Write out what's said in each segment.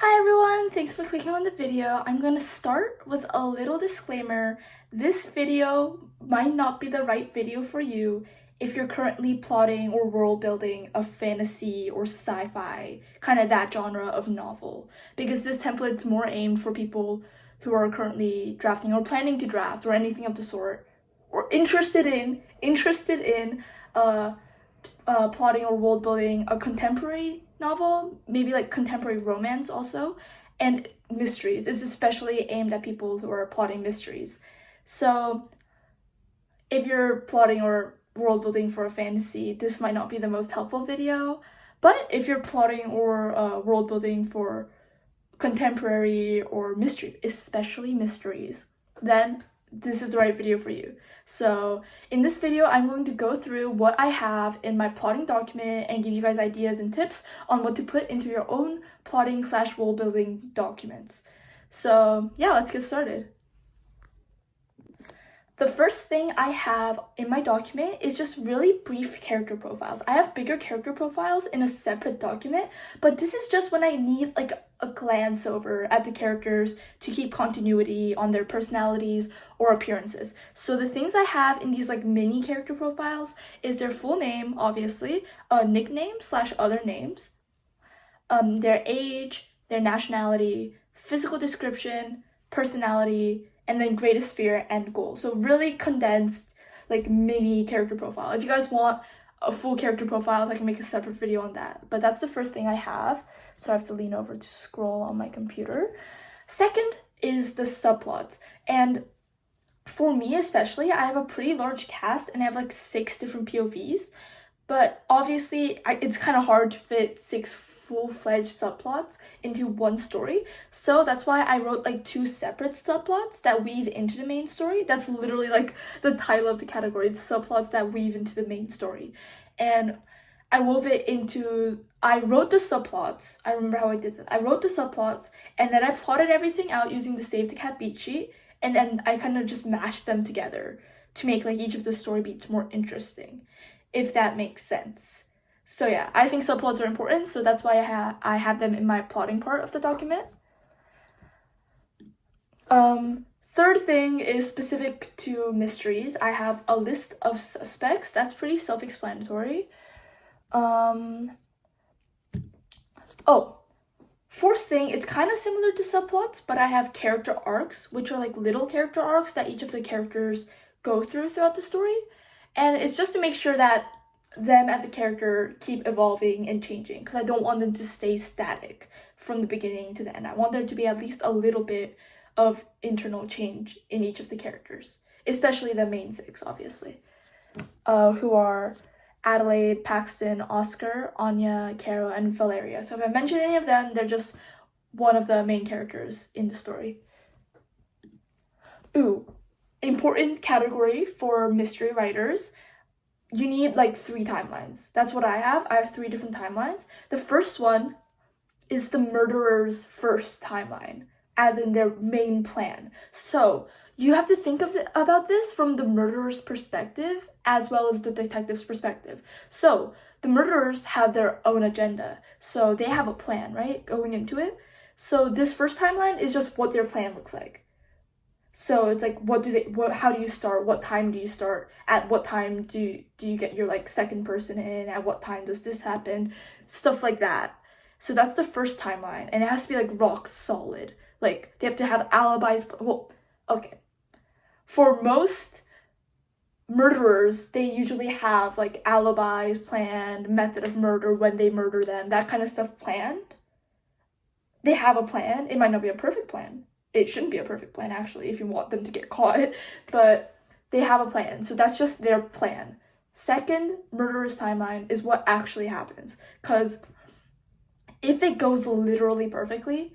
Hi everyone, thanks for clicking on the video. I'm going to start with a little disclaimer. This video might not be the right video for you if you're currently plotting or world building a fantasy or sci-fi, kind of that genre of novel, because this template's more aimed for people who are currently drafting or planning to draft or anything of the sort, or interested in uh, plotting or world building a contemporary novel, maybe like contemporary romance also, and mysteries. It's especially aimed at people who are plotting mysteries. So if you're plotting or world building for a fantasy, this might not be the most helpful video. But if you're plotting or world building for contemporary or mysteries, especially mysteries, then this is the right video for you. So in this video, I'm going to go through what I have in my plotting document and give you guys ideas and tips on what to put into your own plotting / world building documents. So yeah, let's get started. The first thing I have in my document is just really brief character profiles. I have bigger character profiles in a separate document, but this is just when I need like a glance over at the characters to keep continuity on their personalities or appearances. So the things I have in these like mini character profiles is their full name, obviously, a nickname / other names, their age, their nationality, physical description, personality, and then greatest fear and goal. So really condensed, like mini character profile. If you guys want a full character profiles, I can make a separate video on that. But that's the first thing I have. So I have to lean over to scroll on my computer. Second is the subplots. And for me especially, I have a pretty large cast and I have like 6 different POVs. But obviously, it's kind of hard to fit 6 full-fledged subplots into one story. So that's why I wrote like 2 separate subplots that weave into the main story. That's literally like the title of the category. It's subplots that weave into the main story. And I wove it into, I wrote the subplots. I remember how I did that. I wrote the subplots and then I plotted everything out using the Save the Cat beat sheet. And then I kind of just mashed them together to make like each of the story beats more interesting, if that makes sense. So yeah, I think subplots are important, so that's why I have them in my plotting part of the document. Third thing is specific to mysteries. I have a list of suspects. That's pretty self-explanatory. Fourth thing, it's kind of similar to subplots, but I have character arcs, which are like little character arcs that each of the characters go through throughout the story. And it's just to make sure that them as a character keep evolving and changing, because I don't want them to stay static from the beginning to the end. I want there to be at least a little bit of internal change in each of the characters, especially the main 6, obviously, who are Adelaide, Paxton, Oscar, Anya, Caro, and Valeria. So if I mention any of them, they're just one of the main characters in the story. Important category for mystery writers. You need like 3 timelines. That's what I have. I have 3 different timelines. The first one is the murderer's first timeline, as in their main plan. So you have to think about this from the murderer's perspective as well as the detective's perspective. So the murderers have their own agenda. So they have a plan, right? Going into it. So this first timeline is just what their plan looks like. So it's like, how do you start? What time do you start? At what time do you get your like second person in? At what time does this happen? Stuff like that. So that's the first timeline, and it has to be like rock solid. Like they have to have alibis. Well, okay. For most murderers, they usually have like alibis planned, method of murder, when they murder them, that kind of stuff planned. They have a plan. It might not be a perfect plan. It shouldn't be a perfect plan, actually, if you want them to get caught, but they have a plan. So that's just their plan. Second, murderer's timeline is what actually happens, because if it goes literally perfectly,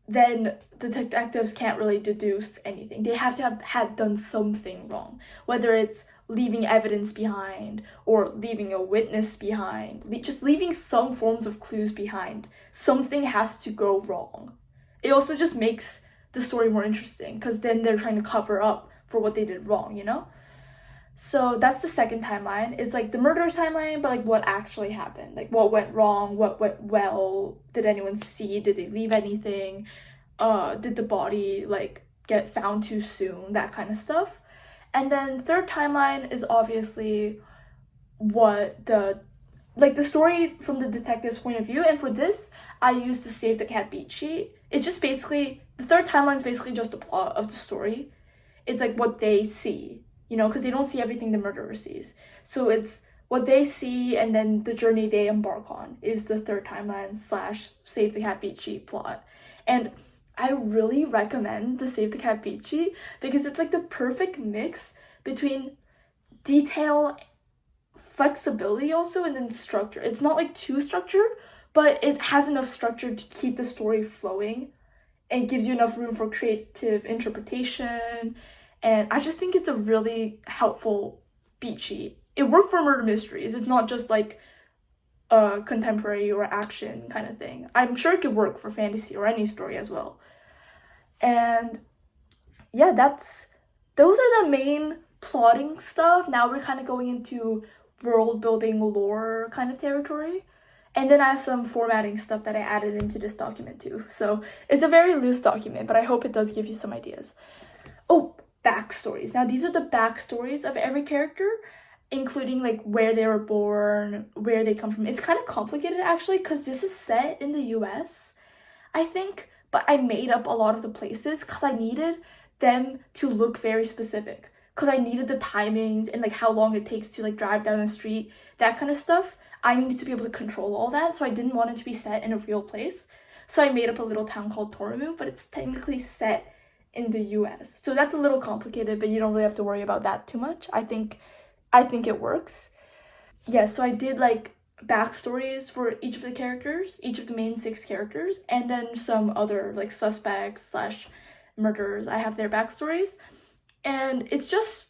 then the detectives can't really deduce anything. They have to have had done something wrong, whether it's leaving evidence behind or leaving a witness behind, just leaving some forms of clues behind. Something has to go wrong. It also just makes the story more interesting, because then they're trying to cover up for what they did wrong, you know? So that's the second timeline. It's like the murderer's timeline, but like what actually happened. Like what went wrong, what went well, did anyone see, did they leave anything? Did the body like get found too soon, that kind of stuff. And then third timeline is obviously what the story from the detective's point of view. And for this, I used the Save the Cat beat sheet. It's just basically the third timeline is basically just the plot of the story. It's like what they see, because they don't see everything the murderer sees. So it's what they see and then the journey they embark on is the third timeline slash Save the Cat beat sheet plot. And I really recommend the Save the Cat beat sheet because it's like the perfect mix between detail, flexibility also, and then structure. It's not like too structured, but it has enough structure to keep the story flowing and gives you enough room for creative interpretation. And I just think it's a really helpful beat sheet. It worked for murder mysteries. It's not just like a contemporary or action kind of thing. I'm sure it could work for fantasy or any story as well. And yeah, those are the main plotting stuff. Now we're kind of going into world building lore kind of territory. And then I have some formatting stuff that I added into this document too. So it's a very loose document, but I hope it does give you some ideas. Oh, backstories. Now these are the backstories of every character, including like where they were born, where they come from. It's kind of complicated actually because this is set in the US, I think, but I made up a lot of the places because I needed them to look very specific. Because I needed the timings and like how long it takes to like drive down the street, that kind of stuff. I needed to be able to control all that, so I didn't want it to be set in a real place. So I made up a little town called Torumu, but it's technically set in the US. So that's a little complicated, but you don't really have to worry about that too much. I think it works. Yeah, so I did like backstories for each of the characters, each of the main 6 characters, and then some other like suspects slash murderers. I have their backstories. And it's just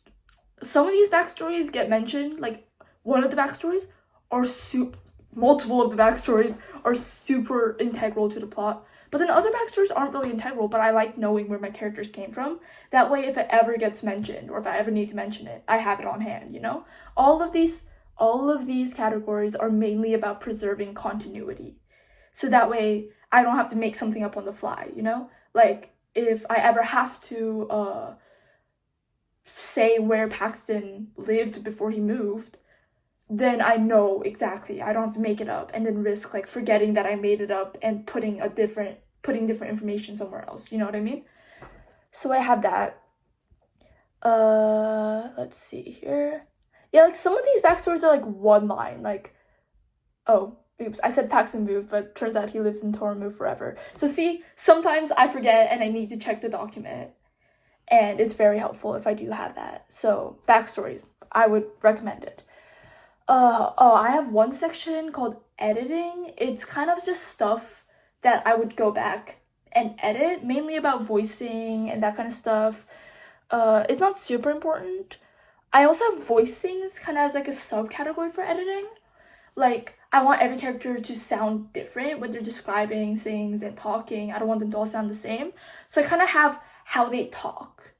some of these backstories get mentioned, like one of the backstories are multiple of the backstories are super integral to the plot. But then other backstories aren't really integral, but I like knowing where my characters came from. That way if it ever gets mentioned or if I ever need to mention it, I have it on hand, All of these categories are mainly about preserving continuity. So that way I don't have to make something up on the fly, Like if I ever have to say where Paxton lived before he moved, then I know exactly. I don't have to make it up and then risk like forgetting that I made it up and putting different information somewhere else. You know what I mean? So I have that. Let's see here. Yeah, like some of these backstories are like one line, like, oh, oops, I said Paxton moved, but turns out he lives in Torumu forever. So see, sometimes I forget and I need to check the document. And it's very helpful if I do have that. So backstory, I would recommend it. I have one section called editing. It's kind of just stuff that I would go back and edit, mainly about voicing and that kind of stuff. It's not super important. I also have voicings kind of as like a subcategory for editing. Like, I want every character to sound different when they're describing things and talking. I don't want them to all sound the same. So I kind of have how they talk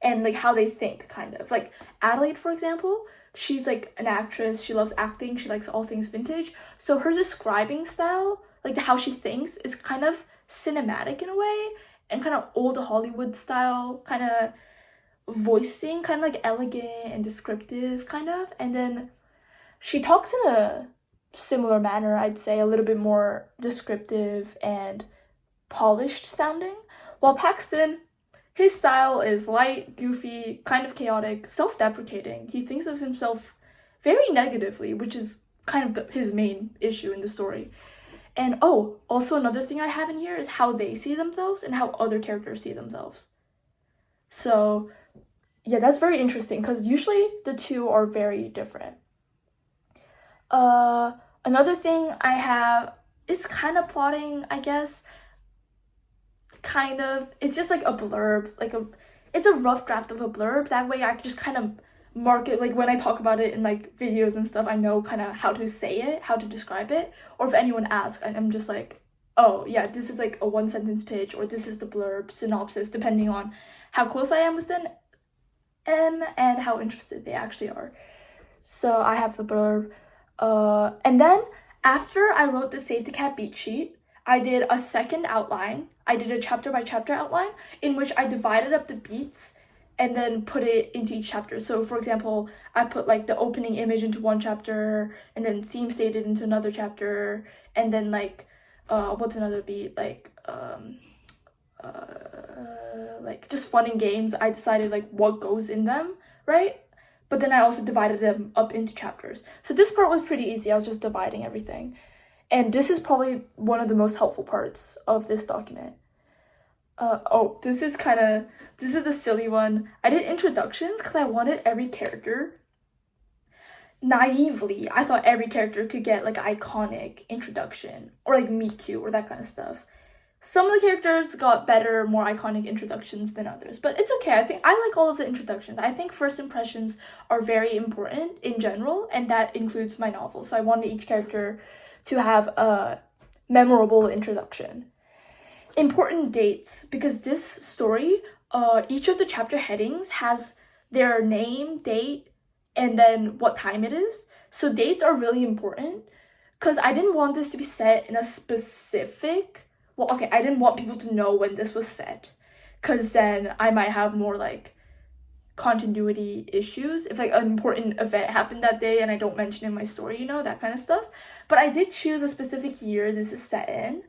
and like how they think, kind of. Like Adelaide, for example, she's like an actress, she loves acting, she likes all things vintage. So her describing style, like how she thinks, is kind of cinematic in a way and kind of old Hollywood style, kind of voicing, kind of like elegant and descriptive, kind of. And then she talks in a similar manner, I'd say, a little bit more descriptive and polished sounding. While Paxton, his style is light, goofy, kind of chaotic, self-deprecating. He thinks of himself very negatively, which is kind of his main issue in the story. And also another thing I have in here is how they see themselves and how other characters see themselves. So yeah, that's very interesting because usually the two are very different. Another thing I have is kind of plotting, I guess. Kind of. It's just like a blurb, it's a rough draft of a blurb. That way I can just kind of mark it, like when I talk about it in like videos and stuff, I know kind of how to say it, how to describe it. Or if anyone asks, I'm just like, oh yeah, this is like a 1 sentence pitch, or this is the blurb synopsis, depending on how close I am with them. and how interested they actually are. So I have the blurb. And then after I wrote the Save the Cat beat sheet, I did a second outline. I did a chapter by chapter outline in which I divided up the beats and then put it into each chapter. So for example, I put like the opening image into one chapter and then theme stated into another chapter, and then like what's another beat, like just fun and games. I decided like what goes in them, right? But then I also divided them up into chapters. So this part was pretty easy. I was just dividing everything. And this is probably one of the most helpful parts of this document. This is a silly one. I did introductions because I wanted every character. Naively, I thought every character could get like an iconic introduction or like meet cute or that kind of stuff. Some of the characters got better, more iconic introductions than others, but it's okay. I think I like all of the introductions. I think first impressions are very important in general, and that includes my novel. So I wanted each character to have a memorable introduction. Important dates, because this story, each of the chapter headings has their name, date, and then what time it is. So dates are really important because I didn't want this to be set in a specific, well, okay, I didn't want people to know when this was set because then I might have more like continuity issues if like an important event happened that day and I don't mention in my story, you know, that kind of stuff. But I did choose a specific year this is set in,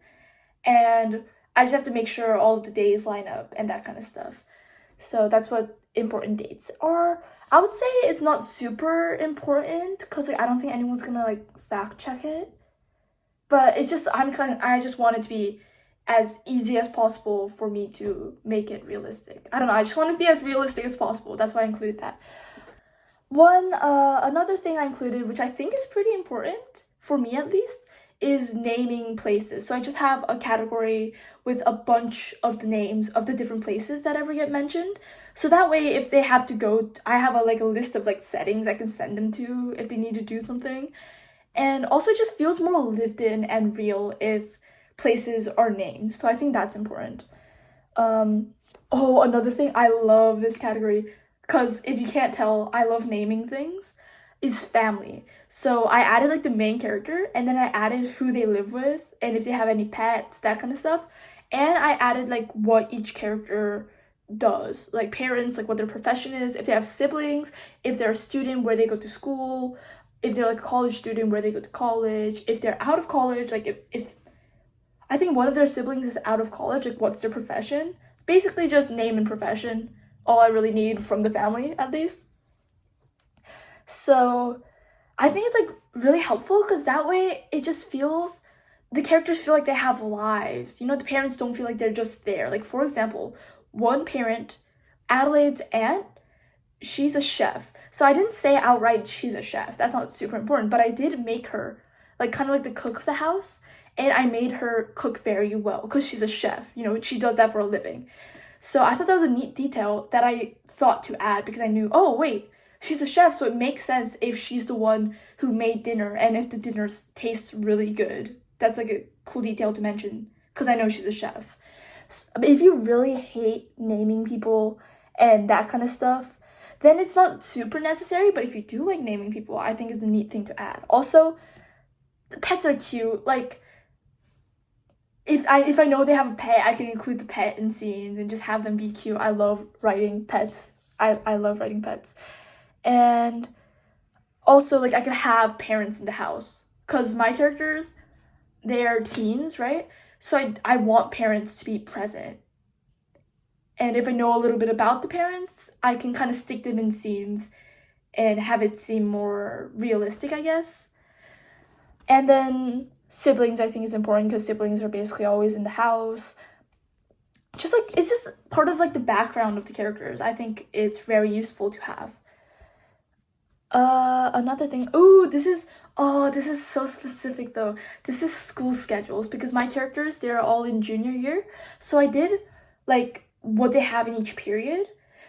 and I just have to make sure all of the days line up and that kind of stuff. So that's what important dates are. I would say it's not super important because like I don't think anyone's gonna like fact check it. But it's just I just want it to be as easy as possible for me to make it realistic. I don't know, I just want it to be as realistic as possible. That's why I included that. Another thing I included, which I think is pretty important, for me at least, is naming places. So I just have a category with a bunch of the names of the different places that ever get mentioned. So that way, if they have to go, I have a list of like settings I can send them to if they need to do something. And also it just feels more lived in and real if places are named. So I think that's important. Another thing, I love this category because if you can't tell, I love naming things, is family. So I added like the main character and then I added who they live with and if they have any pets, that kind of stuff. And I added like what each character does, like parents, like what their profession is, if they have siblings, if they're a student, where they go to school, if they're like a college student, where they go to college, if they're out of college, like if I think one of their siblings is out of college, like what's their profession? Basically just name and profession. All I really need from the family, at least. So I think it's like really helpful because that way it just feels, the characters feel like they have lives. You know, the parents don't feel like they're just there. Like for example, one parent, Adelaide's aunt, she's a chef. So I didn't say outright she's a chef. That's not super important, but I did make her like kind of like the cook of the house, and I made her cook very well because she's a chef. You know, she does that for a living. So I thought that was a neat detail that I thought to add because I knew, oh wait, she's a chef, so it makes sense if she's the one who made dinner and if the dinner tastes really good. That's like a cool detail to mention because I know she's a chef. So if you really hate naming people and that kind of stuff, then it's not super necessary, but if you do like naming people, I think it's a neat thing to add. Also, the pets are cute. Like, if I know they have a pet, I can include the pet in scenes and just have them be cute. I love writing pets. I love writing pets. And also, like, I can have parents in the house. Because my characters, they're teens, right? So I want parents to be present. And if I know a little bit about the parents, I can kind of stick them in scenes and have it seem more realistic, I guess. And then siblings, I think, is important because siblings are basically always in the house. Just like, it's just part of like the background of the characters. I think it's very useful to have. Another thing, this is so specific though. This is school schedules because my characters, they're all in junior year. So I did like what they have in each period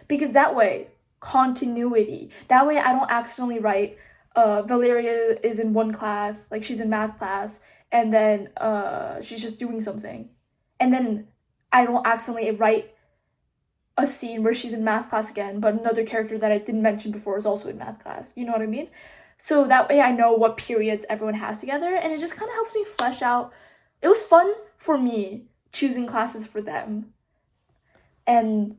because that way, continuity. That way I don't accidentally write Valeria is in one class, like she's in math class, and then she's just doing something. And then I don't accidentally write a scene where she's in math class again, but another character that I didn't mention before is also in math class. You know what I mean? So that way I know what periods everyone has together, and it just kind of helps me flesh out. It was fun for me choosing classes for them. And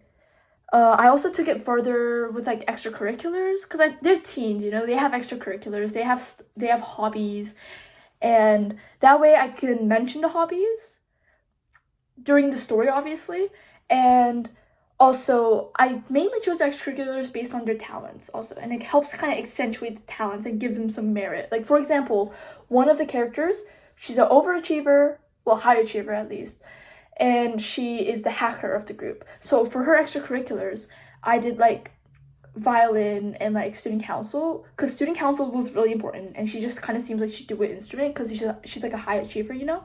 I also took it further with like extracurriculars because they're teens, you know, they have extracurriculars, they have hobbies, and that way I can mention the hobbies during the story, obviously, and also I mainly chose extracurriculars based on their talents also, and it helps kind of accentuate the talents and give them some merit. Like for example, one of the characters, she's an overachiever, well, high achiever at least, and she is the hacker of the group. So for her extracurriculars, I did like violin and like student council, because student council was really important, and she just kind of seems like she'd do an instrument because she's like a high achiever, you know.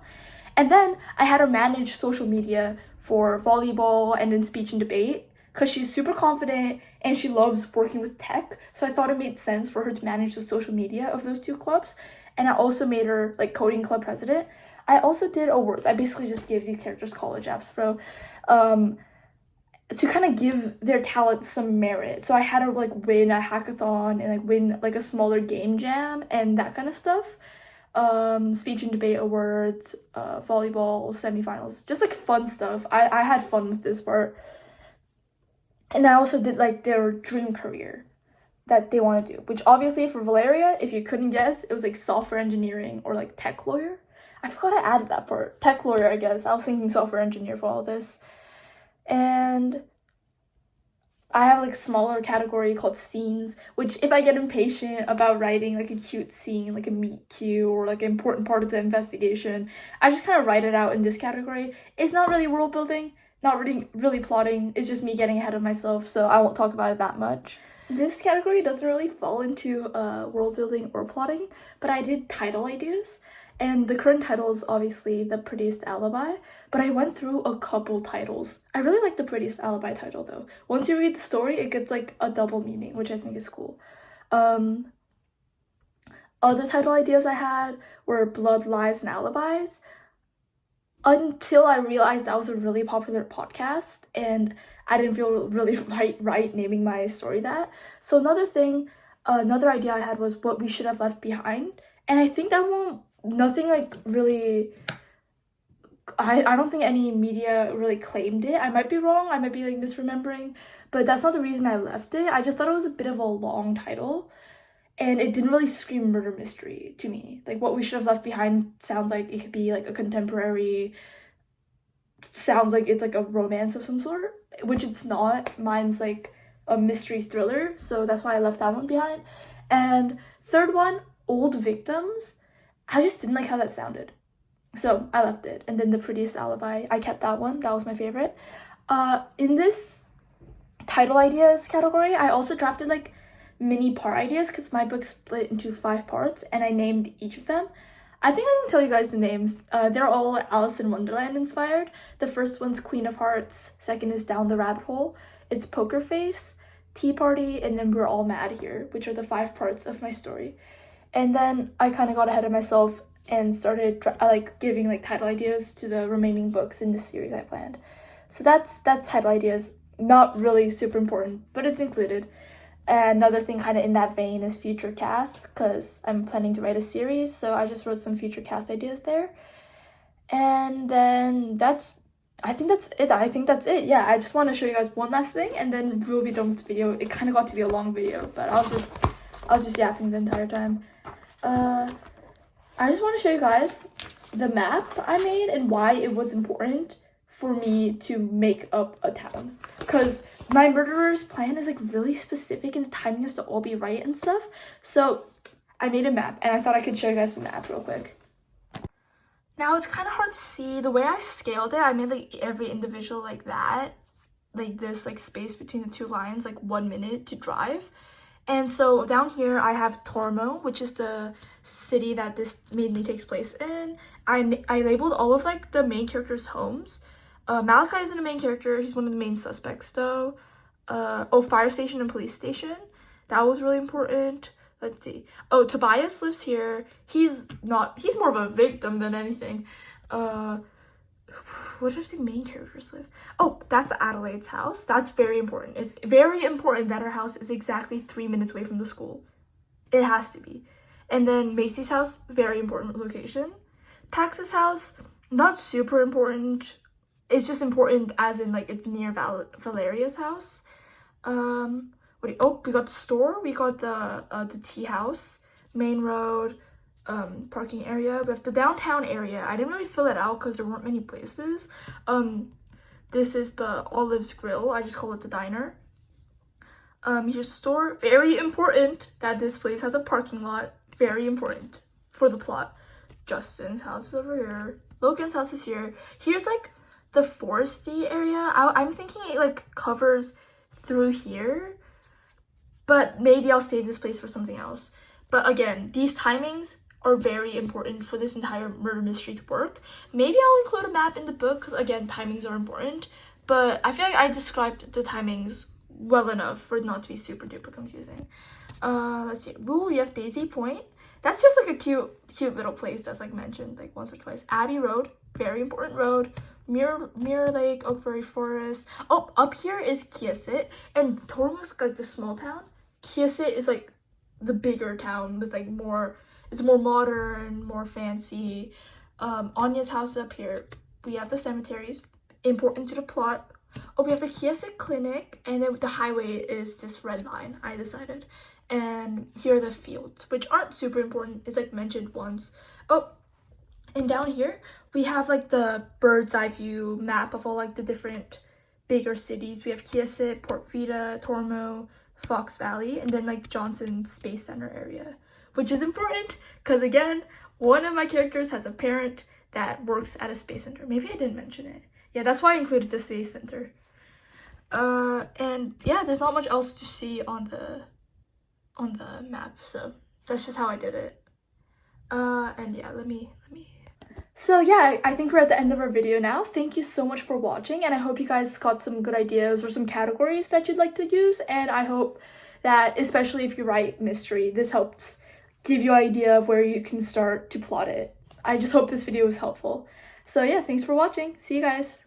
And then I had her manage social media for volleyball and in speech and debate because she's super confident and she loves working with tech. So I thought it made sense for her to manage the social media of those two clubs. And I also made her like coding club president. I also did awards. I basically just gave these characters college apps, bro, to kind of give their talent some merit. So I had her like win a hackathon and like win like a smaller game jam and that kind of stuff. Speech and debate awards, volleyball semifinals, just like fun stuff. I had fun with this part. And I also did like their dream career that they want to do, which obviously for Valeria, if you couldn't guess, it was like software engineering or like tech lawyer. I forgot I added that part. Tech lawyer, I guess. I was thinking software engineer for all this. And I have like a smaller category called scenes, which if I get impatient about writing like a cute scene, like a meet cute or like an important part of the investigation, I just kind of write it out in this category. It's not really world building, not really plotting. It's just me getting ahead of myself, so I won't talk about it that much. This category doesn't really fall into world building or plotting, but I did title ideas. And the current title is obviously The Prettiest Alibi, but I went through a couple titles. I really like The Prettiest Alibi title though. Once you read the story, it gets like a double meaning, which I think is cool. Other title ideas I had were Blood, Lies, and Alibis, until I realized that was a really popular podcast and I didn't feel really right naming my story that. So another idea I had was What We Should Have Left Behind, and I think that one, nothing like really, I don't think any media really claimed it. I might be wrong, I might be like misremembering, but that's not the reason I left it. I just thought it was a bit of a long title and it didn't really scream murder mystery to me. Like What We Should Have Left Behind sounds like it could be like a contemporary, sounds like it's like a romance of some sort, which it's not. Mine's like a mystery thriller, so that's why I left that one behind. And third one, Old Victims, I just didn't like how that sounded, so I left it. And then The Prettiest Alibi, I kept that one. That was my favorite. In this title ideas category, I also drafted like mini part ideas because my book split into 5 parts and I named each of them. I think I can tell you guys the names. They're all Alice in Wonderland inspired. The first one's Queen of Hearts, second is Down the Rabbit Hole, it's Poker Face, Tea Party, and then We're All Mad Here, which are the 5 parts of my story. And then I kind of got ahead of myself and started like giving like title ideas to the remaining books in this series I planned. So that's title ideas. Not really super important, but it's included. And another thing kind of in that vein is future cast, because I'm planning to write a series, so I just wrote some future cast ideas there. And then I think that's it. Yeah, I just want to show you guys one last thing and then we'll be done with the video. It kind of got to be a long video, but I was just yapping the entire time. I just want to show you guys the map I made and why it was important for me to make up a town. Because my murderer's plan is like really specific and the timing has to all be right and stuff. So I made a map and I thought I could show you guys the map real quick. Now it's kind of hard to see. The way I scaled it, I made like every individual like that. Like this like space between the 2 lines, like 1 minute to drive. And so down here I have Tormo, which is the city that this mainly takes place in. I labeled all of like the main characters' homes. Malachi isn't a main character, he's one of the main suspects though. Fire station and police station, that was really important. Let's see. Oh, Tobias lives here. He's more of a victim than anything. what if the main characters live? Oh, that's Adelaide's house. That's very important. It's very important that her house is exactly 3 minutes away from the school. It has to be. And then Macy's house, very important location. Pax's house, not super important. It's just important as in like it's near Valeria's house. We got the store. We got the tea house, main road, parking area. We have the downtown area. I didn't really fill it out because there weren't many places. This is the Olive's Grill. I just call it the diner. Here's the store. Very important that this place has a parking lot. Very important for the plot. Justin's house is over here. Logan's house is here. Here's like the foresty area. I'm thinking it like covers through here, but maybe I'll save this place for something else. But again, these timings are very important for this entire murder mystery to work. Maybe I'll include a map in the book because again, timings are important, but I feel like I described the timings well enough for it not to be super duper confusing. Let's see. Ooh, we have Daisy Point. That's just like a cute little place that's like mentioned like once or twice. Abbey Road, very important road. Mirror Lake, Oakberry Forest. Oh, up here is Kiasit, and Tormo's like the small town. Kiasit is like the bigger town with like more. It's more modern, more fancy. Anya's house is up here. We have the cemeteries, important to the plot. Oh, we have the Kiasit Clinic, and then the highway is this red line, I decided. And here are the fields, which aren't super important. It's like mentioned once. Oh, and down here, we have like the bird's eye view map of all like the different bigger cities. We have Kiasit, Port Vita, Tormo, Fox Valley, and then like Johnson Space Center area, which is important because again, one of my characters has a parent that works at a space center. Maybe I didn't mention it. Yeah, that's why I included the space center. And yeah, there's not much else to see on the map, so that's just how I did it. And yeah, let me. So yeah, I think we're at the end of our video now. Thank you so much for watching, and I hope you guys got some good ideas or some categories that you'd like to use, and I hope that, especially if you write mystery, this helps give you an idea of where you can start to plot it. I just hope this video was helpful. So yeah, thanks for watching. See you guys.